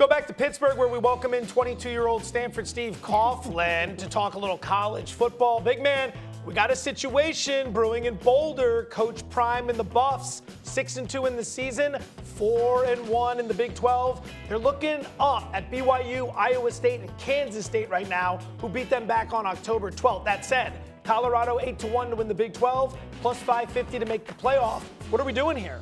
go back to Pittsburgh, where we welcome in 22-year-old Stanford Steve Coughlin to talk a little college football. Big man, we got a situation brewing in Boulder. Coach Prime and the Buffs, 6-2 in the season, 4-1 in the Big 12. They're looking up at BYU, Iowa State, and Kansas State right now, who beat them back on October 12th. That said, Colorado 8-1 to win the Big 12, plus 550 to make the playoff. What are we doing here?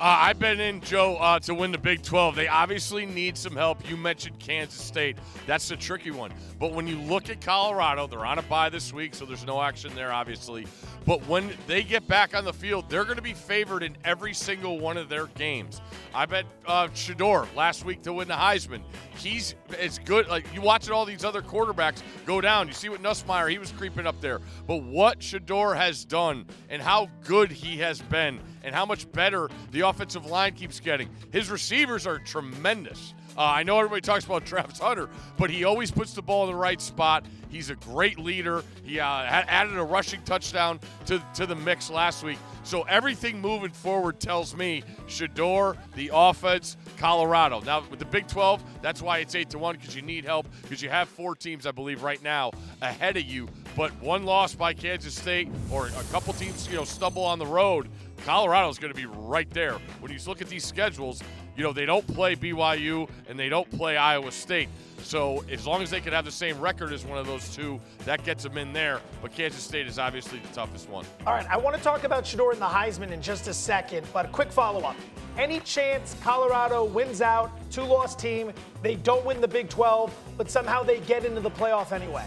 I've been in, Joe, to win the Big 12. They obviously need some help. You mentioned Kansas State. That's the tricky one. But when you look at Colorado, they're on a bye this week, so there's no action there, obviously. But when they get back on the field, they're going to be favored in every single one of their games. I bet Shedeur last week to win the Heisman. He's as good. Like, you watch all these other quarterbacks go down. You see what Nussmeier, he was creeping up there. But what Shedeur has done and how good he has been and how much better the offensive line keeps getting. His receivers are tremendous. I know everybody talks about Travis Hunter, but he always puts the ball in the right spot. He's a great leader. He added a rushing touchdown to the mix last week. So everything moving forward tells me Shedeur, the offense, Colorado. Now, with the Big 12, that's why it's 8-1, because you need help, because you have 4 teams, I believe, right now ahead of you. But one loss by Kansas State or a couple teams, stumble on the road, Colorado's going to be right there. When you look at these schedules, they don't play BYU and they don't play Iowa State. So as long as they can have the same record as one of those two, that gets them in there. But Kansas State is obviously the toughest one. All right, I want to talk about Shedeur and the Heisman in just a second, but a quick follow-up. Any chance Colorado wins out, 2-loss team, they don't win the Big 12, but somehow they get into the playoff anyway?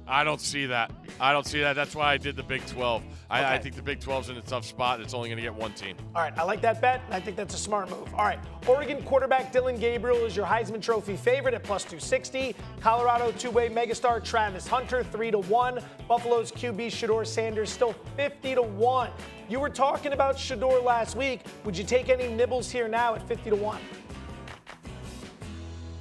I don't see that. That's why I did the Big 12. Okay. I think the Big 12's in a tough spot, and it's only going to get one team. All right, I like that bet, and I think that's a smart move. All right, Oregon quarterback Dylan Gabriel is your Heisman Trophy favorite at plus 260. Colorado two-way megastar Travis Hunter, 3-1. Buffalo's QB Shedeur Sanders still 50-1. You were talking about Shedeur last week. Would you take any nibbles here now at 50-1?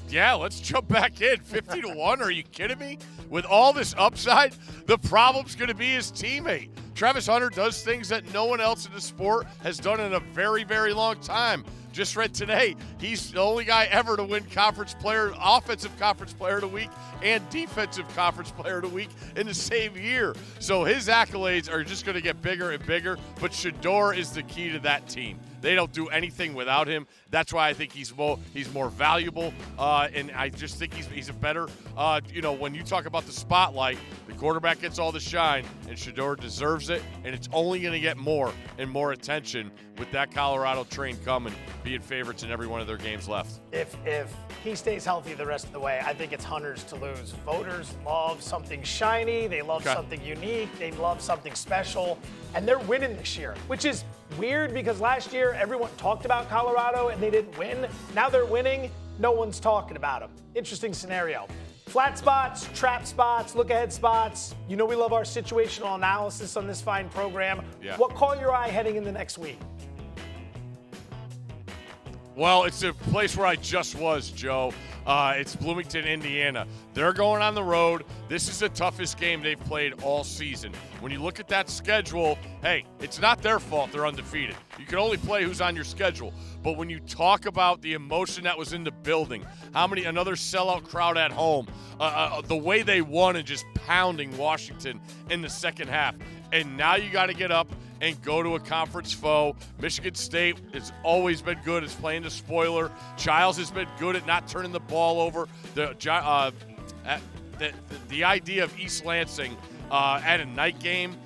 Yeah, let's jump back in. 50-1, are you kidding me? With all this upside, the problem's going to be his teammate. Travis Hunter does things that no one else in the sport has done in a very, very long time. Just read today, he's the only guy ever to win offensive conference player of the week and defensive conference player of the week in the same year. So his accolades are just going to get bigger and bigger, but Shedeur is the key to that team. They don't do anything without him. That's why I think he's more valuable, and I just think he's a better. When you talk about the spotlight, the quarterback gets all the shine, and Shedeur deserves it, and it's only going to get more and more attention with that Colorado train coming, being favorites in every one of their games left. If he stays healthy the rest of the way, I think it's Hunter's to lose. Voters love something shiny. They love something unique. They love something special. And they're winning this year, which is weird because last year everyone talked about Colorado and they didn't win. Now they're winning. No one's talking about them. Interesting scenario. Flat spots, trap spots, look-ahead spots. We love our situational analysis on this fine program. Yeah. What caught your eye heading into next week? Well, it's a place where I just was, Joe. It's Bloomington, Indiana. They're going on the road. This is the toughest game they've played all season. When you look at that schedule, hey, it's not their fault they're undefeated. You can only play who's on your schedule. But when you talk about the emotion that was in the building, another sellout crowd at home, the way they won and just pounding Washington in the second half. And now you got to get up and go to a conference foe. Michigan State has always been good at playing the spoiler. Childs has been good at not turning the ball over. The idea of East Lansing at a night game,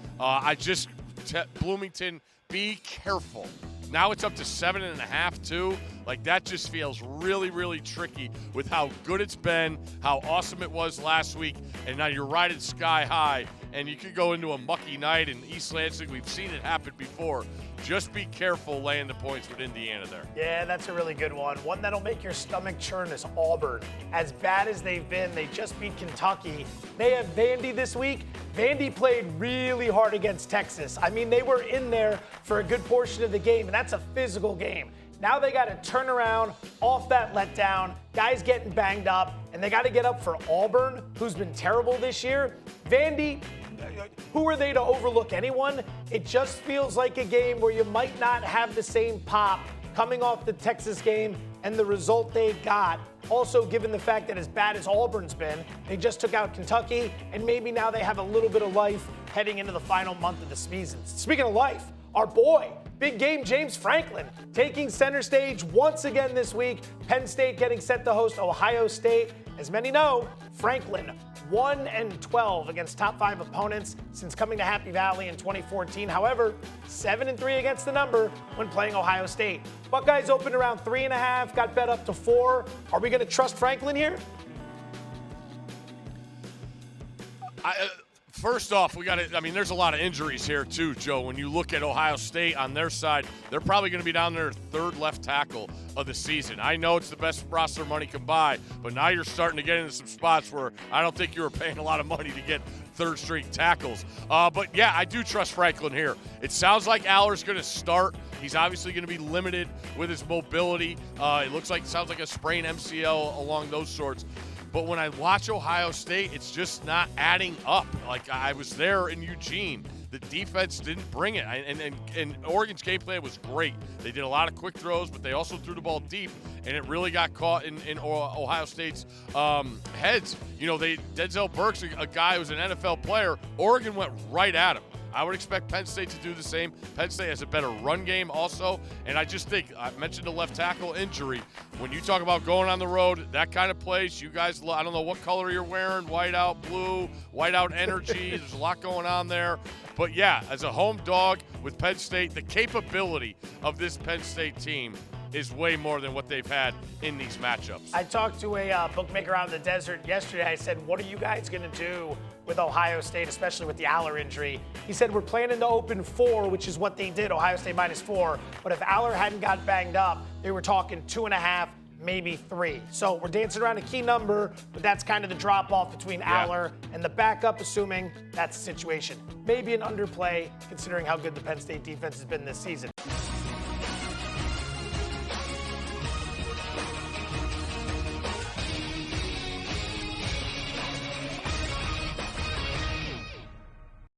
Bloomington, be careful. Now it's up to 7.5 too. That just feels really, really tricky with how good it's been, how awesome it was last week, and now you're riding sky high, and you could go into a mucky night in East Lansing. We've seen it happen before. Just be careful laying the points with Indiana there. Yeah, that's a really good one. One that'll make your stomach churn is Auburn. As bad as they've been, they just beat Kentucky. They have Vandy this week. Vandy played really hard against Texas. They were in there for a good portion of the game, and that's a physical game. Now they got to turn around off that letdown, guys getting banged up, and they got to get up for Auburn, who's been terrible this year. Vandy, who are they to overlook anyone? It just feels like a game where you might not have the same pop coming off the Texas game and the result they got. Also, given the fact that as bad as Auburn's been, they just took out Kentucky, and maybe now they have a little bit of life heading into the final month of the season. Speaking of life, our boy, big game James Franklin, taking center stage once again this week. Penn State getting set to host Ohio State. As many know, Franklin 1-12 against top 5 opponents since coming to Happy Valley in 2014. However, 7-3 against the number when playing Ohio State. Buckeyes opened around 3.5, got bet up to 4. Are we going to trust Franklin here? First off, there's a lot of injuries here too, Joe. When you look at Ohio State on their side, they're probably going to be down their third left tackle of the season. I know it's the best roster money can buy, but now you're starting to get into some spots where I don't think you were paying a lot of money to get third-string tackles. But yeah, I do trust Franklin here. It sounds like Aller's going to start. He's obviously going to be limited with his mobility. Sounds like a sprained MCL along those sorts. But when I watch Ohio State, it's just not adding up. Like, I was there in Eugene. The defense didn't bring it. And Oregon's game plan was great. They did a lot of quick throws, but they also threw the ball deep, and it really got caught in Ohio State's heads. Denzel Burke's a guy who's an NFL player. Oregon went right at him. I would expect Penn State to do the same. Penn State has a better run game also, and I just think, I mentioned the left tackle injury. When you talk about going on the road, that kind of place, you guys, I don't know what color you're wearing, white out, blue, white out energy. There's a lot going on there. But yeah, as a home dog with Penn State, the capability of this Penn State team is way more than what they've had in these matchups. I talked to a bookmaker out in the desert yesterday. I said, what are you guys going to do with Ohio State, especially with the Aller injury? He said, we're planning to open 4, which is what they did, Ohio State -4. But if Aller hadn't got banged up, they were talking 2.5, maybe 3. So we're dancing around a key number, but that's kind of the drop-off between Aller and the backup, assuming that's the situation. Maybe an underplay, considering how good the Penn State defense has been this season.